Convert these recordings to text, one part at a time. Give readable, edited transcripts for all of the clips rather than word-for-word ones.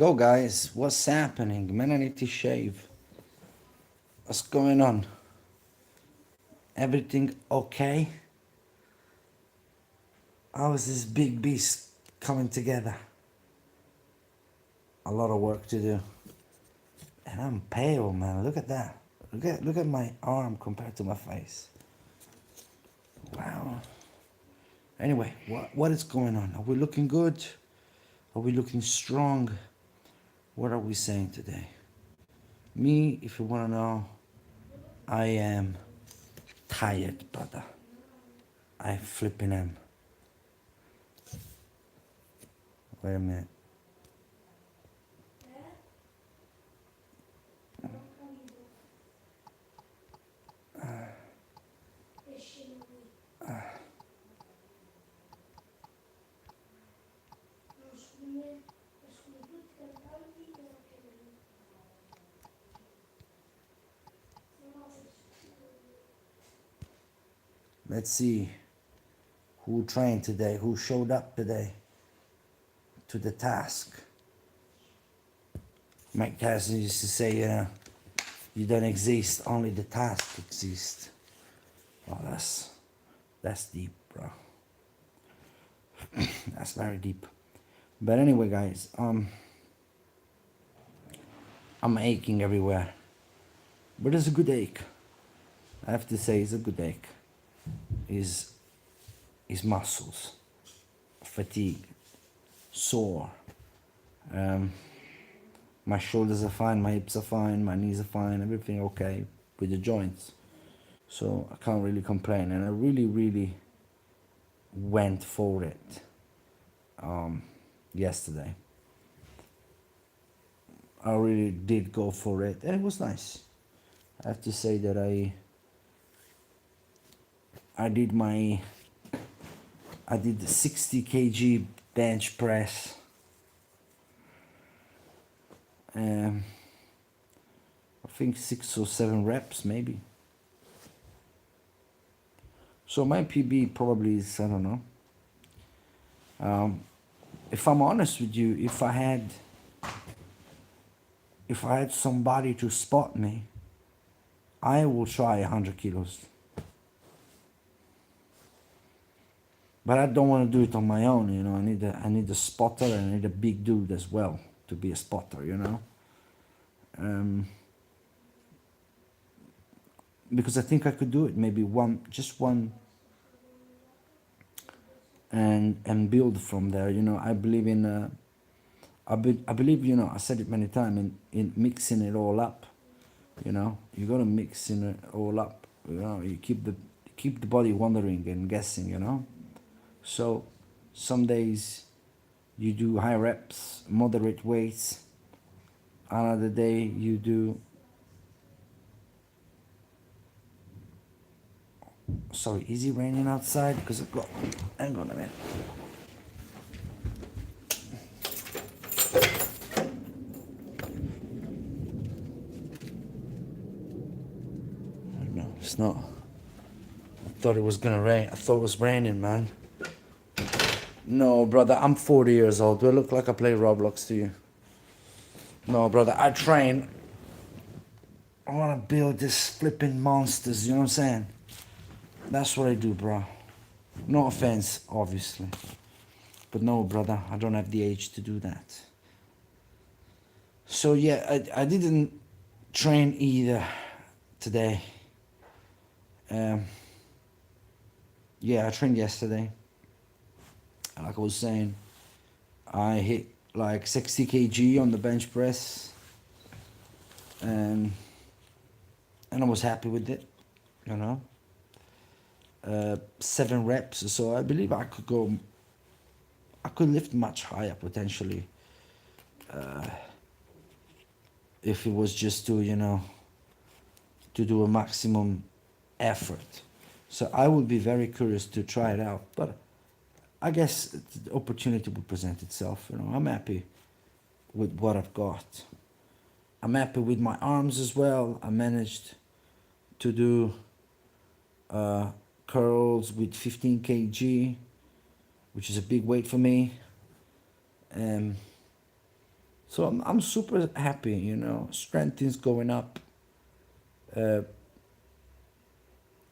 Yo guys, what's happening? Man, I need to shave. What's going on? Everything okay? How is this big beast coming together? A lot of work to do. And I'm pale, man. Look at that. Look at my arm compared to my face. Wow. Anyway, what is going on? Are we looking good? Are we looking strong? What are we saying today? Me, if you wanna know, I am tired, brother. I flipping am. Wait a minute. Let's see who trained today, who showed up today to the task. Mike Tyson used to say, you don't exist, only the task exists. Oh, that's deep, bro. That's very deep. But anyway, guys, I'm aching everywhere. But it's a good ache. I have to say it's a good ache. Is muscles, fatigue, sore. My shoulders are fine, my hips are fine, my knees are fine, everything okay with the joints. So I can't really complain, and I really went for it yesterday. I really did go for it, and it was nice. I have to say that I did the 60 kg bench press. I think 6 or 7 reps maybe. So my PB probably is, I don't know. If I'm honest with you, if I had somebody to spot me, I will try 100 kilos. But I don't want to do it on my own, you know. I need a spotter, and I need a big dude as well to be a spotter, you know. Because I think I could do it, maybe just one, and build from there, you know. I believe in I believe, you know, I said it many times, in mixing it all up, you know. You gotta mix it all up, you know. You keep the body wondering and guessing, you know. So some days you do high reps, moderate weights. Another day you do, sorry, is it raining outside? Because I've got, hang on a minute. No, it's not. I thought it was gonna rain. I thought it was raining, man. No, brother, I'm 40 years old. Do I look like I play Roblox to you? No, brother, I train. I wanna build this flipping monsters, you know what I'm saying? That's what I do, bro. No offense, obviously. But no, brother, I don't have the age to do that. So yeah, I didn't train either today. Yeah, I trained yesterday. Like I was saying, I hit like 60 kg on the bench press, and I was happy with it, you know. 7 reps, so I believe I could lift much higher potentially, if it was just to, you know, to do a maximum effort. So I would be very curious to try it out, but I guess the opportunity will present itself. You know, I'm happy with what I've got. I'm happy with my arms as well. I managed to do curls with 15 kg, which is a big weight for me. So I'm super happy, you know. Strength is going up. Uh,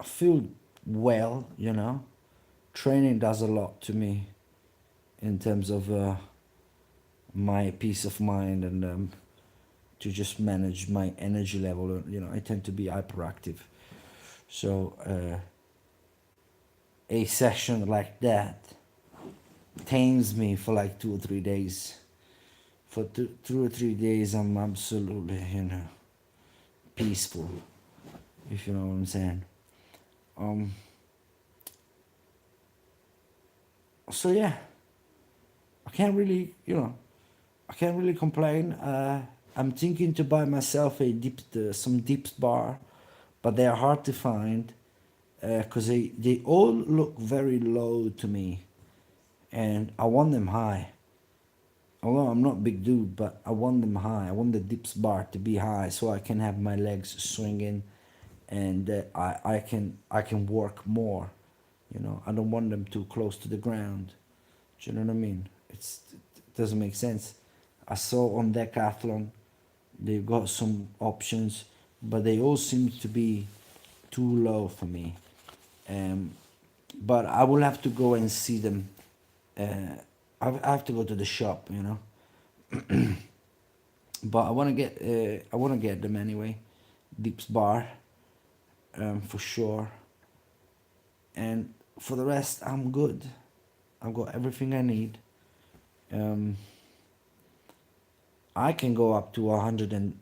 I feel well, you know. Training does a lot to me in terms of my peace of mind and to just manage my energy level. You know, I tend to be hyperactive. So a session like that tames me for like 2 or 3 days. For 2 or 3 days, I'm absolutely, you know, peaceful, if you know what I'm saying. Um, so yeah, I can't really, you know, I can't really complain. I'm thinking to buy myself some dips bar, but they are hard to find because they all look very low to me, and I want them high. Although I'm not a big dude, but I want them high. I want the dips bar to be high so I can have my legs swinging, and I can work more. You know, I don't want them too close to the ground. Do you know what I mean? It doesn't make sense. I saw on Decathlon they've got some options, but they all seem to be too low for me. Um, but I will have to go and see them. I have to go to the shop, you know. But I want to get them anyway. Deeps bar, for sure. And for the rest, I'm good. I've got everything I need. Um, I can go up to 100 and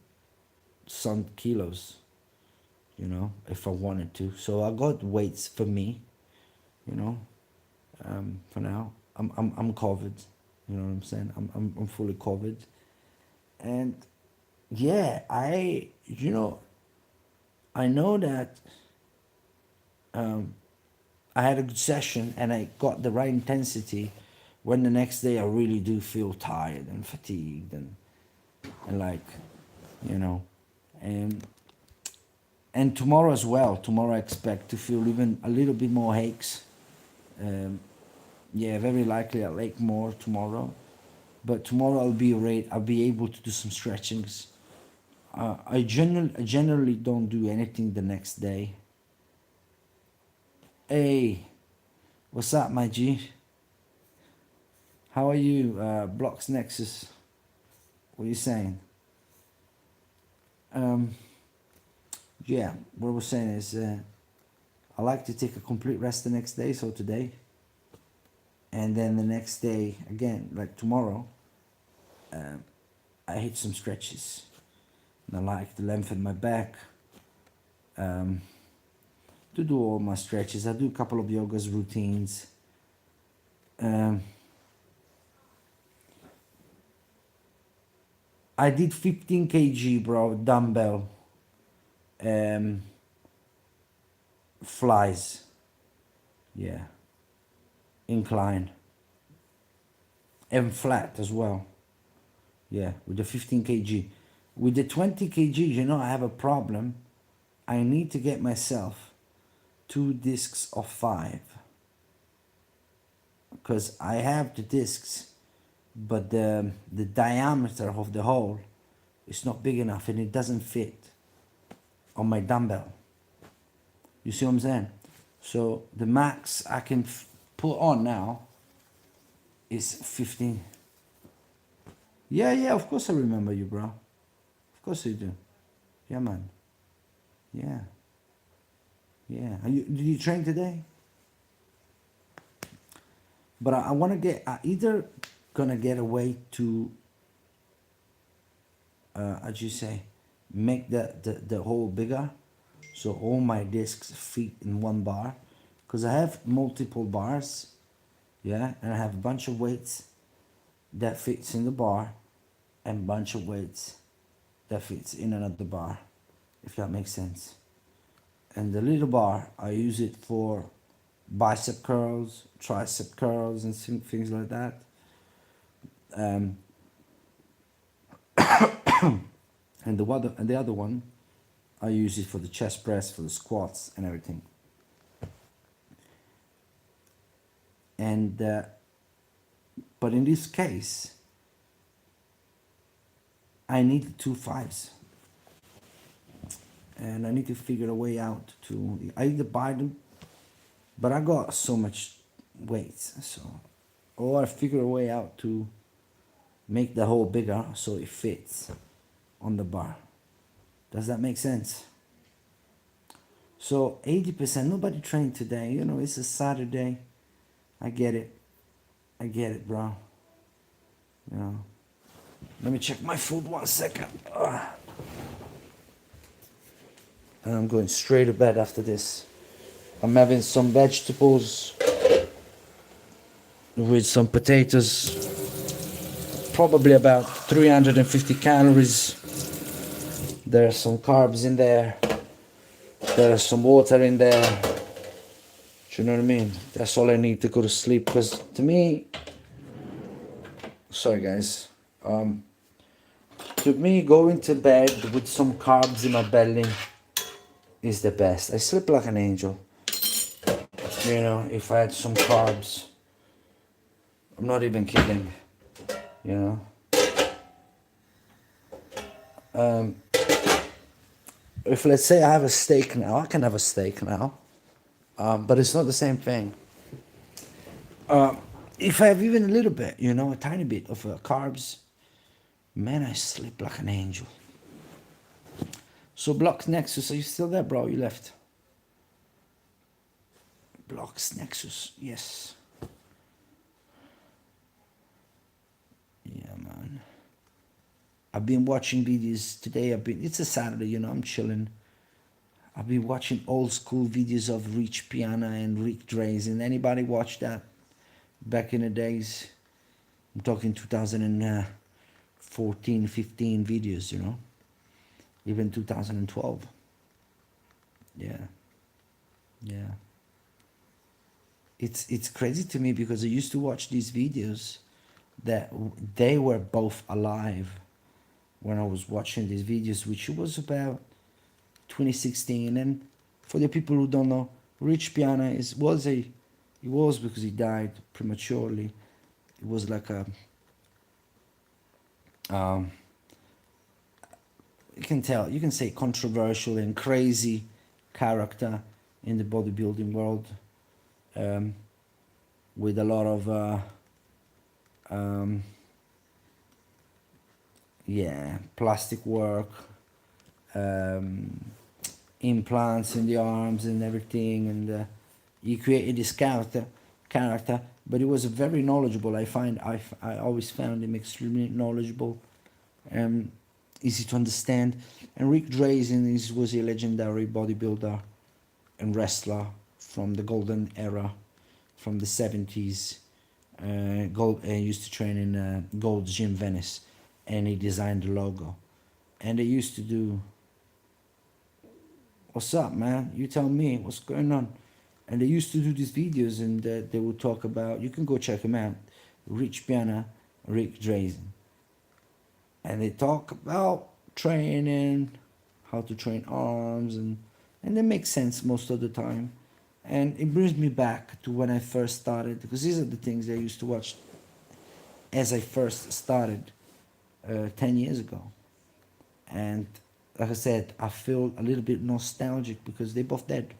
some kilos, you know, if I wanted to. So I got weights for me, you know. For now, I'm covered. You know what I'm saying? I'm fully covered. And yeah, I know that um, I had a good session and I got the right intensity. When the next day I really do feel tired and fatigued and like, you know, and tomorrow as well. Tomorrow I expect to feel even a little bit more aches. Um, yeah, very likely I'll ache more tomorrow. But tomorrow I'll be able to do some stretchings. I generally don't do anything the next day. Hey, what's up, my G? How are you, Blocks Nexus? What are you saying? Um, yeah, what I was saying is I like to take a complete rest the next day, so today. And then the next day, again, like tomorrow, um, I hit some stretches. And I like to lengthen my back, um, to do all my stretches. I do a couple of yoga's routines. Um, I did 15 kg, bro, dumbbell um, flies. Yeah, incline and flat as well. Yeah, with the 15 kg. With the 20 kg, you know, I have a problem. I need to get myself 2 discs of 5 because I have the discs, but the diameter of the hole is not big enough and it doesn't fit on my dumbbell. You see what I'm saying? So the max I can put on now is 15. Yeah, yeah, of course I remember you, bro. Of course you do. Yeah, man. Yeah, yeah. Did you train today? But I want to get, I either gonna get a way to, as you say, make the hole bigger, so all my discs fit in one bar, because I have multiple bars, yeah, and I have a bunch of weights that fits in the bar, and a bunch of weights that fits in another bar, if that makes sense. And the little bar, I use it for bicep curls, tricep curls, and things like that. Um, and the other one, I use it for the chest press, for the squats, and everything. And but in this case, I need 2 5s. And I need to figure a way out to, I either buy them, but I got so much weight, so, or I figure a way out to make the hole bigger so it fits on the bar. Does that make sense? So 80%, nobody trained today. You know, it's a Saturday. I get it. I get it, bro. You know. Let me check my food 1 second. And I'm going straight to bed after this. I'm having some vegetables with some potatoes. Probably about 350 calories. There are some carbs in there. There's some water in there. Do you know what I mean? That's all I need to go to sleep. Because to me, sorry guys, to me going to bed with some carbs in my belly is the best. I sleep like an angel. You know, if I had some carbs, I'm not even kidding. You know, if let's say I have a steak now, I can have a steak now. But it's not the same thing. If I have even a little bit, you know, a tiny bit of carbs, man, I sleep like an angel. So Blocks Nexus, are you still there, bro? You left. Blocks Nexus, yes. Yeah, man. I've been watching videos today. It's a Saturday, you know, I'm chilling. I've been watching old school videos of Rich Piana and Rick Drazen. Anybody watch that back in the days? I'm talking 2014, 15 videos, you know, even 2012. Yeah. It's crazy to me because I used to watch these videos that they were both alive when I was watching these videos, which was about 2016. And for the people who don't know, Rich Piana was because he died prematurely. It was like a you can say controversial and crazy character in the bodybuilding world, with a lot of plastic work, implants in the arms and everything, and he created this character, but he was very knowledgeable. I always found him extremely knowledgeable, easy to understand. And Rick Drazen was a legendary bodybuilder and wrestler from the golden era, from the 70s. Used to train in Gold's Gym Venice, and he designed the logo. And they used to do, what's up, man? You tell me what's going on. And they used to do these videos, and they would talk about, you can go check them out, Rich Piana, Rick Drazen. And they talk about training, how to train arms, and they make sense most of the time. And it brings me back to when I first started, because these are the things I used to watch as I first started 10 years ago. And like I said, I feel a little bit nostalgic because they both dead.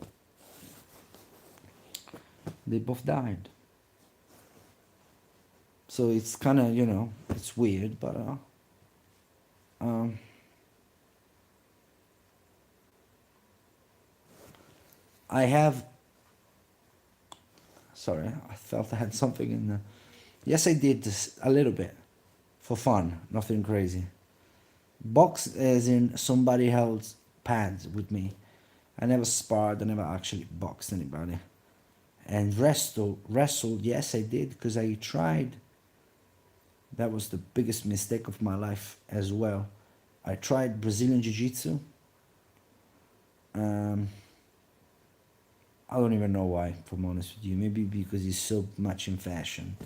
They both died. So it's kind of, you know, it's weird, but I have, sorry, I felt I had something in the, yes, I did this a little bit for fun, nothing crazy. Box as in somebody held pads with me. I never sparred, I never actually boxed anybody. And wrestled, yes, I did, because I tried. That was the biggest mistake of my life as well. I tried Brazilian Jiu-Jitsu. I don't even know why, if I'm honest with you. Maybe because it's so much in fashion.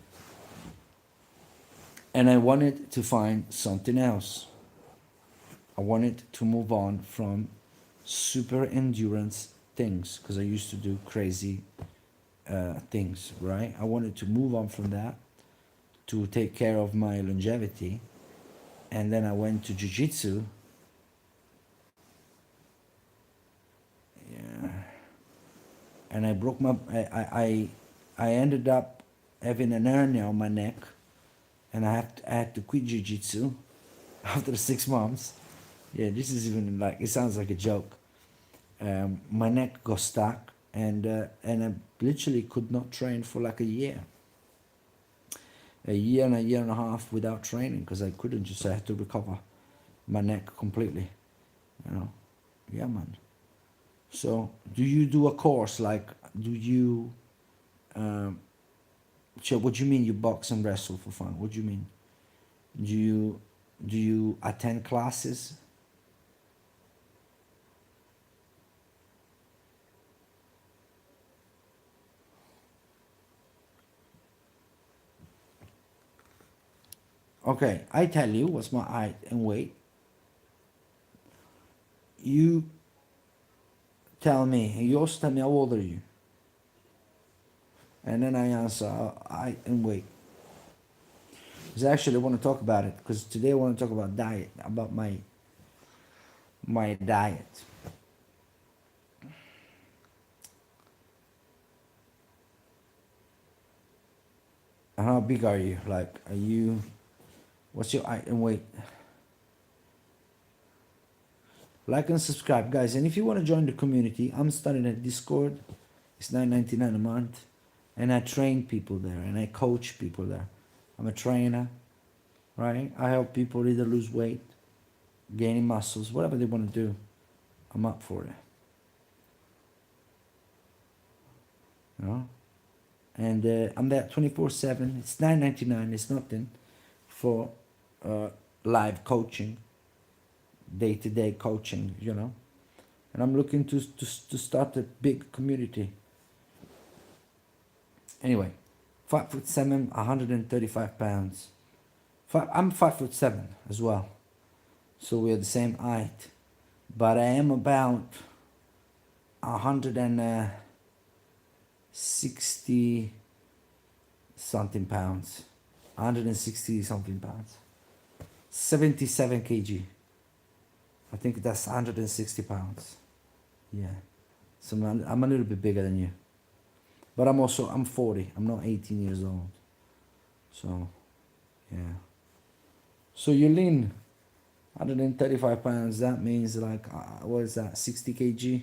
And I wanted to find something else. I wanted to move on from super endurance things, because I used to do crazy things, right? I wanted to move on from that to take care of my longevity. and then I went to jiu-jitsu. Yeah. And I broke my I ended up having an hernia on my neck, and I had to quit jiu-jitsu after 6 months. Yeah, this is even like, it sounds like a joke. My neck got stuck, and I literally could not train for like a year and a half without training, because I couldn't. Just I had to recover my neck completely. You know, yeah, man. So, do you do a course like? Do you? So, what do you mean you box and wrestle for fun? What do you mean? Do you attend classes? Okay, I tell you what's my height and weight. You tell me. You also tell me how old are you, and then I answer height and weight. Because actually, I want to talk about it. Because today I want to talk about diet, about my diet. How big are you? Like, are you? What's your height and weight? Like and subscribe, guys. And if you want to join the community, I'm starting a Discord. It's $9.99 a month, and I train people there, and I coach people there. I'm a trainer, right? I help people either lose weight, gaining muscles, whatever they want to do. I'm up for it. You know? And I'm there 24/7. It's $9.99. It's nothing for live coaching, day-to-day coaching, you know. And I'm looking to start a big community. Anyway, 5'7", 135 pounds. I'm 5'7" as well, so we're the same height. But I am about 160 something pounds, 160 something pounds, 77 kg. I think that's 160 pounds. Yeah, so I'm a little bit bigger than you, but I'm 40. I'm not 18 years old. So, yeah. So you lean 135 pounds. That means like what is that? 60 kg,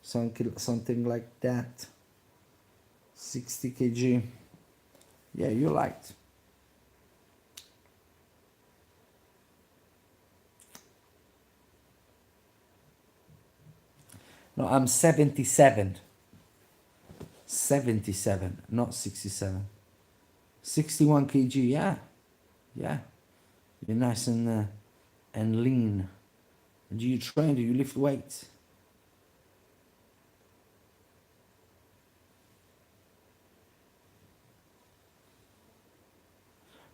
something like that. 60 kg. Yeah, you're light. No, I'm 77. 77, not 67. 61 kg, yeah. Yeah. You're nice and lean. Do you train? Do you lift weights?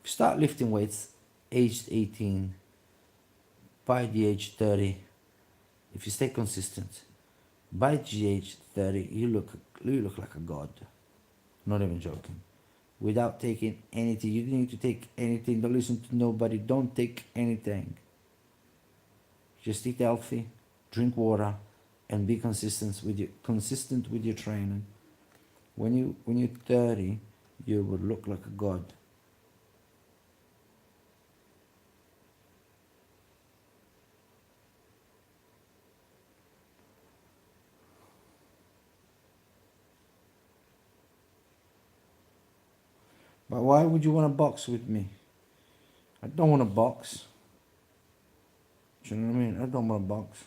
If you start lifting weights aged 18, by the age 30, if you stay consistent, by the age 30, you look like a god. Not even joking. Without taking anything, you don't need to take anything. Don't listen to nobody. Don't take anything. Just eat healthy, drink water, and be consistent with your training. When you're 30, you will look like a god. But why would you want to box with me? I don't want to box. Do you know what I mean? I don't want to box.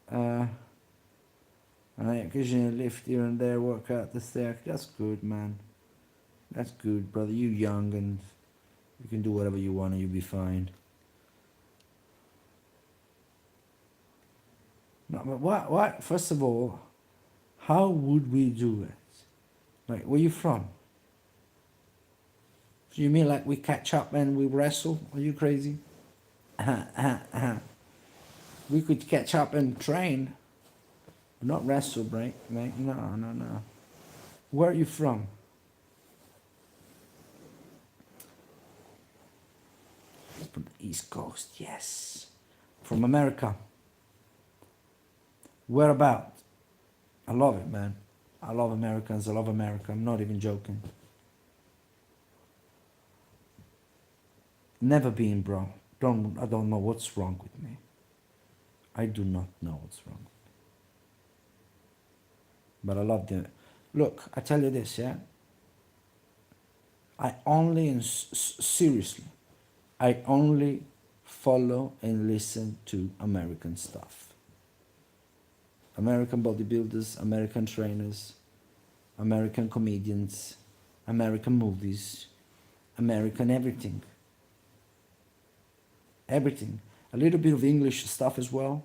And I occasionally lift here and there, work out the stack. That's good, man. That's good, brother. You young and you can do whatever you want and you'll be fine. No, but what? First of all, how would we do it? Like, where you from? Do you mean like we catch up and we wrestle? Are you crazy? We could catch up and train, but not wrestle, right? No. Where are you from? from the East Coast, yes. From America. Where about? I love it, man. I love Americans. I love America. I'm not even joking. Never been, bro. I don't know what's wrong with me. I do not know what's wrong. But I love the... Look, I tell you this, yeah? I only, and seriously, I only follow and listen to American stuff. American bodybuilders, American trainers, American comedians, American movies, American everything. Everything. A little bit of English stuff as well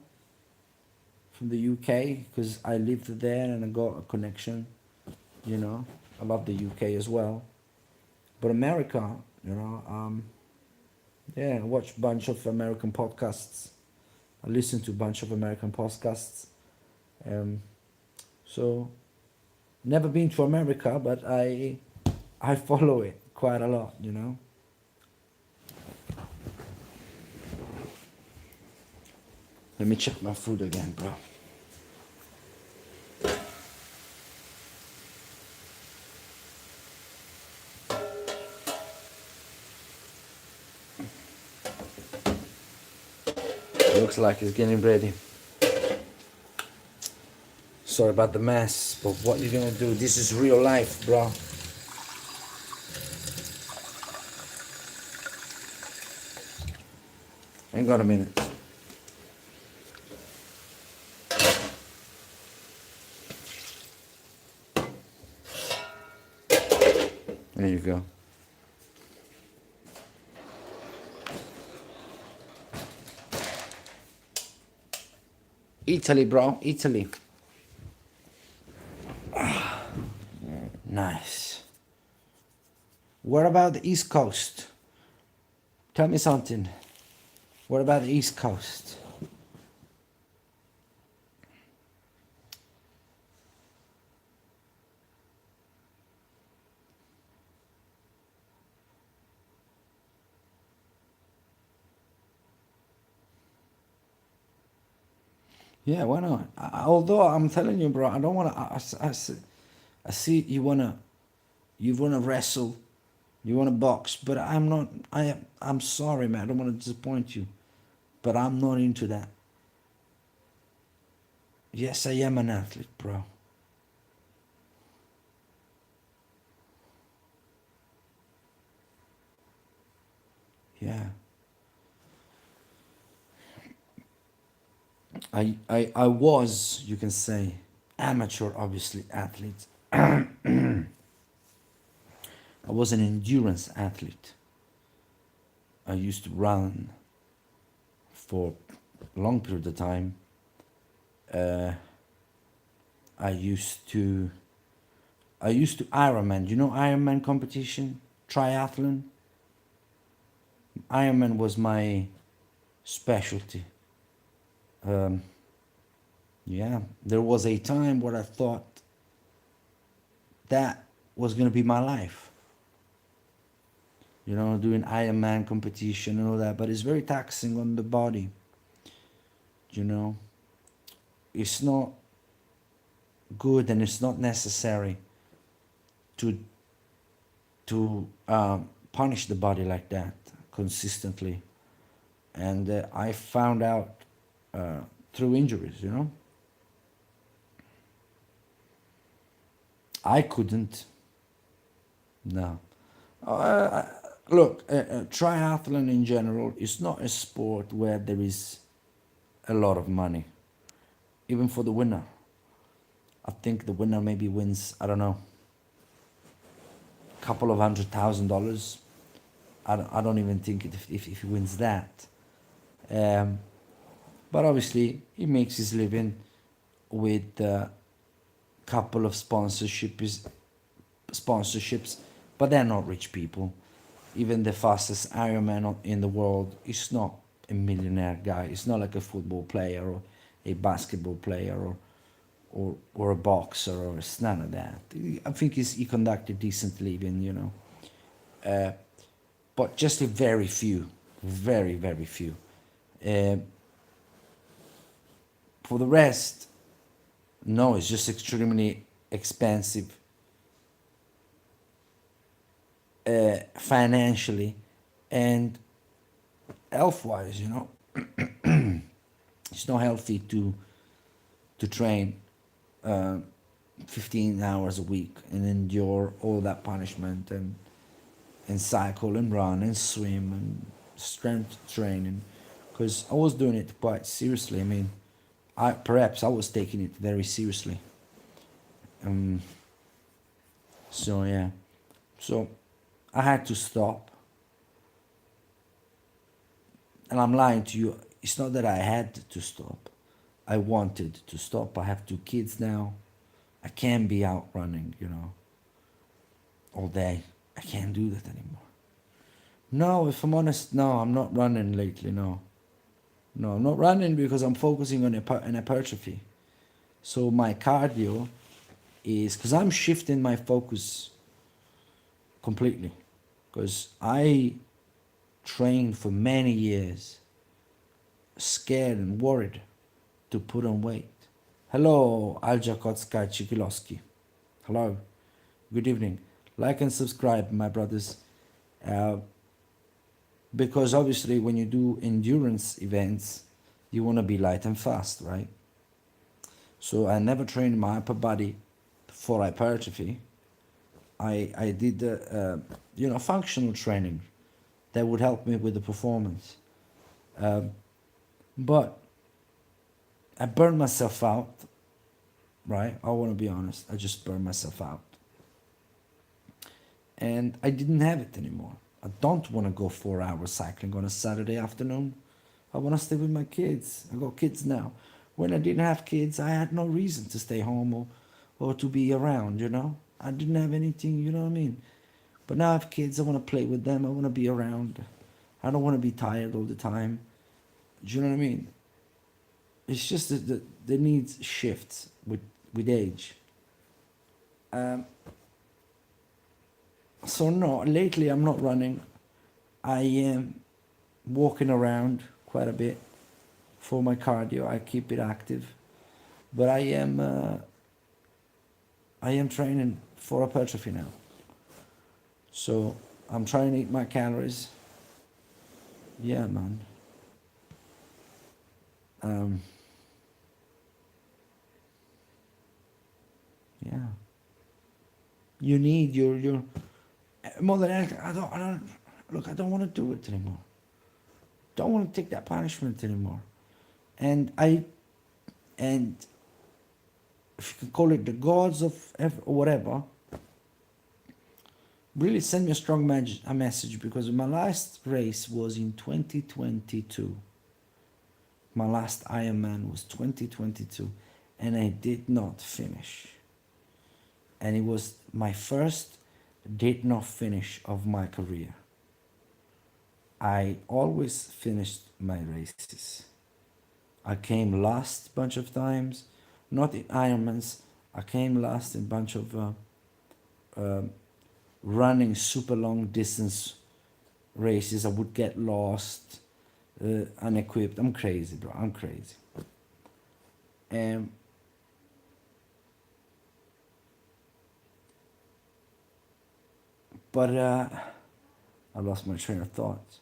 from the UK, because I lived there and I got a connection, you know. I love the UK as well. But America, you know, yeah, I watch a bunch of American podcasts. I listen to a bunch of American podcasts. So, never been to America, but I follow it quite a lot, you know. Let me check my food again, bro. Looks like it's getting ready. Sorry about the mess, but what you gonna do? This is real life, bro. Hang on a minute. There you go. Italy, bro. Italy. Nice. What about the East Coast? Tell me something. What about the East Coast? Yeah, why not? Although I'm telling you, bro, I don't want to. I see you wanna wrestle, you wanna box, but I'm not. I'm sorry, man. I don't want to disappoint you, but I'm not into that. Yes, I am an athlete, bro. Yeah. I was, you can say, amateur, obviously, athlete. I was an endurance athlete. I used to run for a long period of time. I used to Ironman. You know Ironman competition? Triathlon? Ironman was my specialty. Yeah, there was a time where I thought that was going to be my life. You know, doing Ironman competition and all that, but it's very taxing on the body. You know, it's not good and it's not necessary to punish the body like that consistently. And I found out through injuries, you know. I couldn't. No. Look, triathlon in general is not a sport where there is a lot of money, even for the winner. I think the winner maybe wins, I don't know, a couple of $100,000. I don't even think if he wins that. But obviously, he makes his living with a couple of sponsorships, but they're not rich people. Even the fastest Ironman in the world is not a millionaire guy. It's not like a football player or a basketball player or a boxer, or it's none of that. I think he conducted decent living, you know. But just a very few. Very, very few. Uh, for the rest, no, it's just extremely expensive financially and health-wise. It's not healthy to train 15 hours a week and endure all that punishment and cycle and run and swim and strength training, because I was doing it quite seriously. I mean, I was taking it very seriously. Um, so yeah, so I had to stop, and I'm lying to you. It's not that I had to stop. I wanted to stop. I have 2 kids now. I can't be out running, all day. I can't do that anymore. No, if I'm honest, no, I'm not running lately. No, no, I'm not running because I'm focusing on an hypertrophy. So my cardio is because I'm shifting my focus completely. Because I trained for many years, scared and worried to put on weight. Hello, Alja Kotska Chikiloski. Hello, good evening. Like and subscribe, my brothers. Uh, because obviously, when you do endurance events, you want to be light and fast, right? So I never trained my upper body for hypertrophy. I did functional training that would help me with the performance. But I burned myself out, right? I want to be honest. I just burned myself out. And I didn't have it anymore. I don't want to go 4 hours cycling on a Saturday afternoon. I want to stay with my kids. I got kids now. When I didn't have kids, I had no reason to stay home or to be around, I didn't have anything, you know what I mean? But now I have kids, I want to play with them, I want to be around. I don't want to be tired all the time. Do you know what I mean? It's just that the needs shifts with age. So no, lately I'm not running. I am walking around quite a bit for my cardio. I keep it active, but I am training for hypertrophy now. So I'm trying to eat my calories. Yeah, man. Yeah. You need your more than anything. I don't want to do it anymore. Don't want to take that punishment anymore. And and if you can call it the gods of or whatever, really send me a strong message, because my last race was in 2022. My last Ironman was 2022, and I did not finish. And it was my first did not finish of my career. I always finished my races. I came last a bunch of times, not in Ironmans. I came last in a bunch of running super long distance races. I would get lost, unequipped. I'm crazy, bro. I'm crazy. But I lost my train of thought.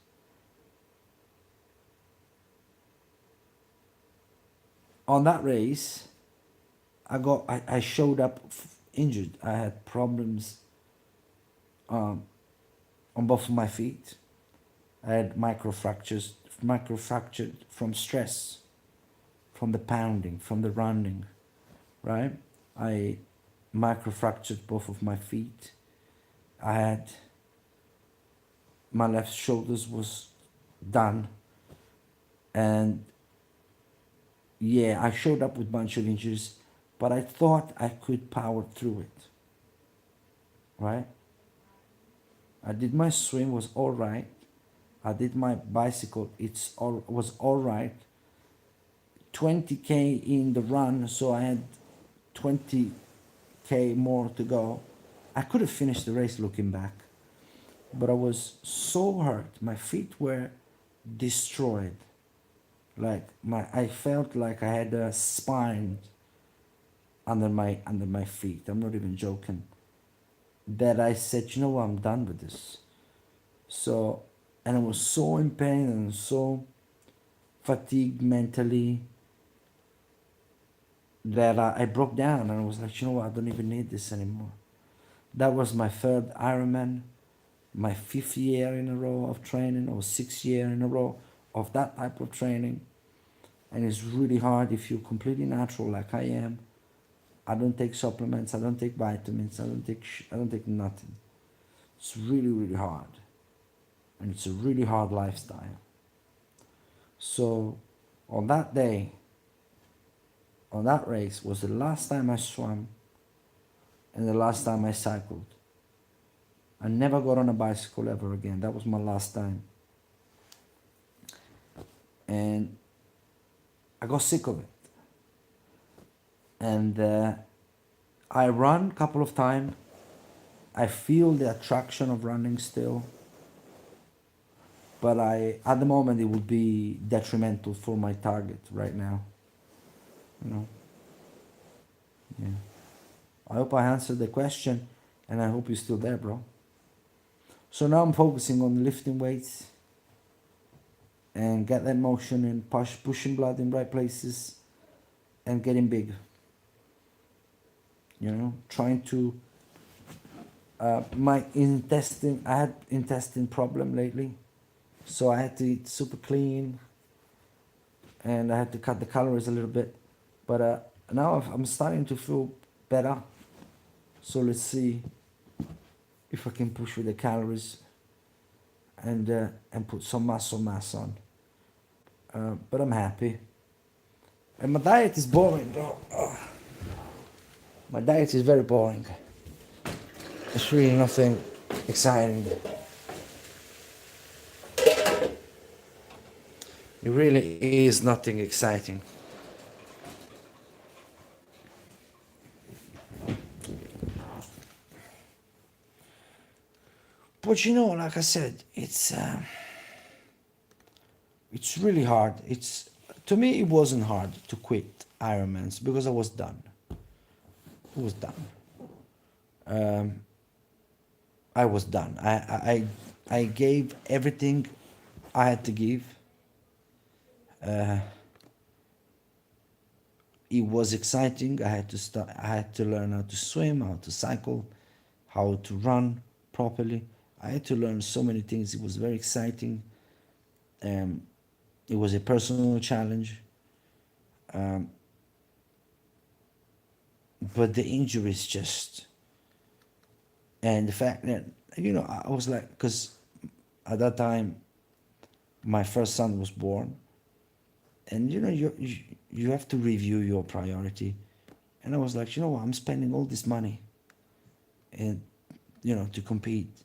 On that race, I showed up injured. I had problems on both of my feet. I had microfractured from stress, from the pounding, from the running, right? I microfractured both of my feet. I had my left shoulders was done, and yeah, I showed up with a bunch of injuries, but I thought I could power through it, right? I did my swim, was all right. I did my bicycle, was all right. 20K in the run, so I had 20K more to go. I could have finished the race looking back, but I was so hurt. My feet were destroyed. Like I felt like I had a spine under my feet. I'm not even joking. That I said, you know what, I'm done with this. So, and I was so in pain and so fatigued mentally that I broke down, and I was like, you know what, I don't even need this anymore. That was my third Ironman, my fifth year in a row of training, or sixth year in a row of that type of training. And it's really hard if you're completely natural like I am. I don't take supplements, I don't take vitamins, I don't take nothing. It's really, really hard. And it's a really hard lifestyle. So on that day, on that race, was the last time I swam and the last time I cycled. I never got on a bicycle ever again. That was my last time. And I got sick of it. And I run a couple of times. I feel the attraction of running still. But at the moment, it would be detrimental for my target right now. You know? Yeah. I hope I answered the question, and I hope you're still there, bro. So now I'm focusing on lifting weights and get that motion and pushing blood in right places and getting big. You know, trying to my intestine. I had intestine problem lately, so I had to eat super clean, and I had to cut the calories a little bit. But now I'm starting to feel better. So let's see if I can push with the calories and put some muscle mass on. But I'm happy. And my diet is boring, bro. My diet is very boring. It's really nothing exciting. It really is nothing exciting. But you know, like I said, it's really hard. To me, it wasn't hard to quit Ironmans because I was done. I was done. I was done. I gave everything I had to give. It was exciting. I had to start. I had to learn how to swim, how to cycle, how to run properly. I had to learn so many things. It was very exciting. It was a personal challenge. But the injuries just, and the fact that, you know, I was like, because at that time, my first son was born, and you know, you have to review your priority, and I was like, you know what, I'm spending all this money, and you know, to compete,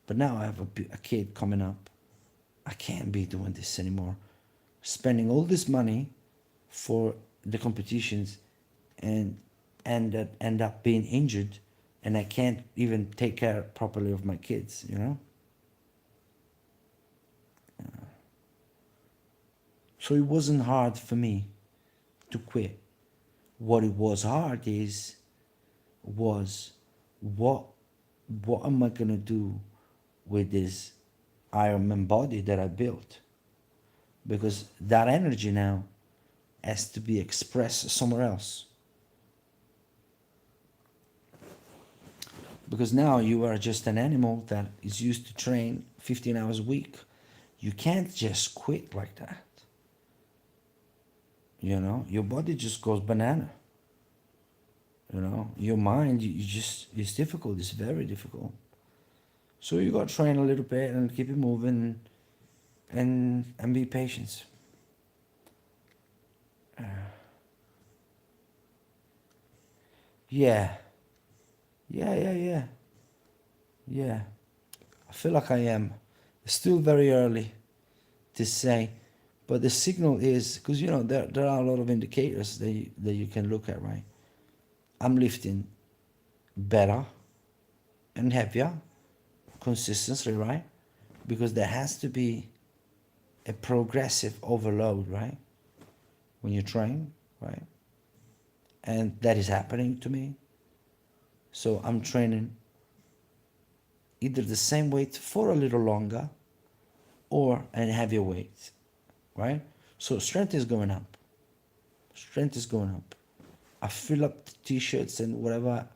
but now I have a kid coming up. I can't be doing this anymore, spending all this money for the competitions, and end up being injured, and I can't even take care properly of my kids, you know? So it wasn't hard for me to quit. What it was hard was what am I gonna do with this Ironman body that I built? Because that energy now has to be expressed somewhere else. Because now you are just an animal that is used to train 15 hours a week. You can't just quit like that. You know, your body just goes banana. You know, your mind, it's difficult. It's very difficult. So you got to train a little bit and keep it moving and be patient. Yeah. Yeah. I feel like I am. It's still very early to say, but the signal is, because you know there are a lot of indicators that you can look at, right? I'm lifting better and heavier consistently, right? Because there has to be a progressive overload, right? When you train, right? And that is happening to me. So I'm training either the same weight for a little longer or a heavier weight, right? So strength is going up. Strength is going up. I fill up the t-shirts and whatever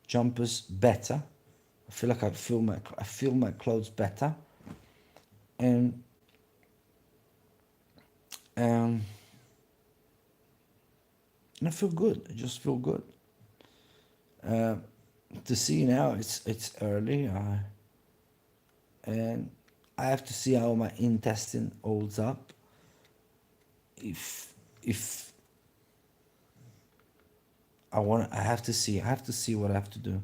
jumpers better. I feel like I feel my clothes better, and um, and I feel good. I just feel good. Uh, to see now, it's early, and I have to see how my intestine holds up. If I have to see. I have to see what I have to do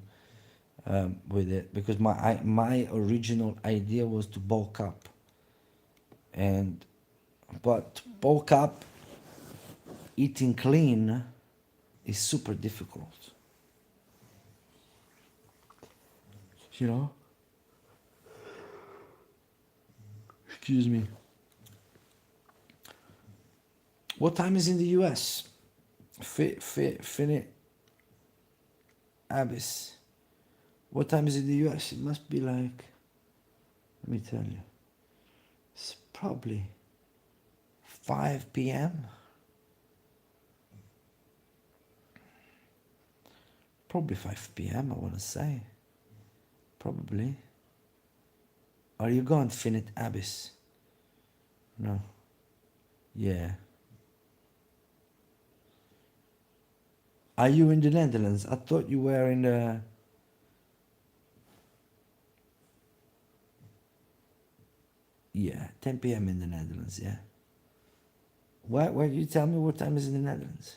with it, because my original idea was to bulk up, but bulk up eating clean is super difficult. You know? Excuse me. What time is in the US? Finit Abyss. What time is in the US? It must be like, let me tell you. It's probably 5 p.m. Probably 5 p.m. I want to say. Probably. Are you gone, Finit Abyss? No. Yeah. Are you in the Netherlands? I thought you were in the... Yeah, 10 p.m. in the Netherlands, yeah. Why you tell me what time is in the Netherlands?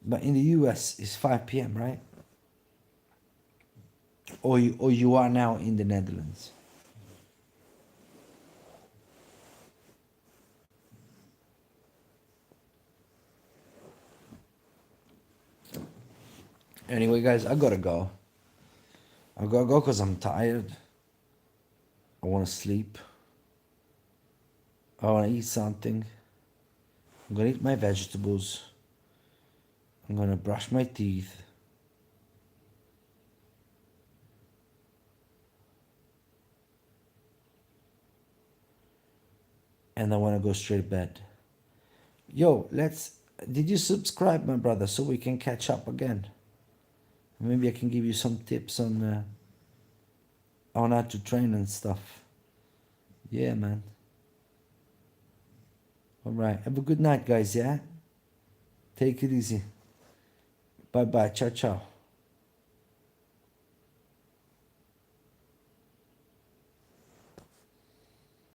But in the US, it's 5 p.m., right? Or you are now in the Netherlands? Anyway, guys, I gotta go. I gotta go because I'm tired. I want to sleep. I want to eat something. I'm gonna eat my vegetables. I'm gonna brush my teeth. And I want to go straight to bed. Yo, did you subscribe, my brother, so we can catch up again? Maybe I can give you some tips on how to train and stuff. Yeah, man. All right. Have a good night, guys, yeah? Take it easy. Bye-bye. Ciao, ciao.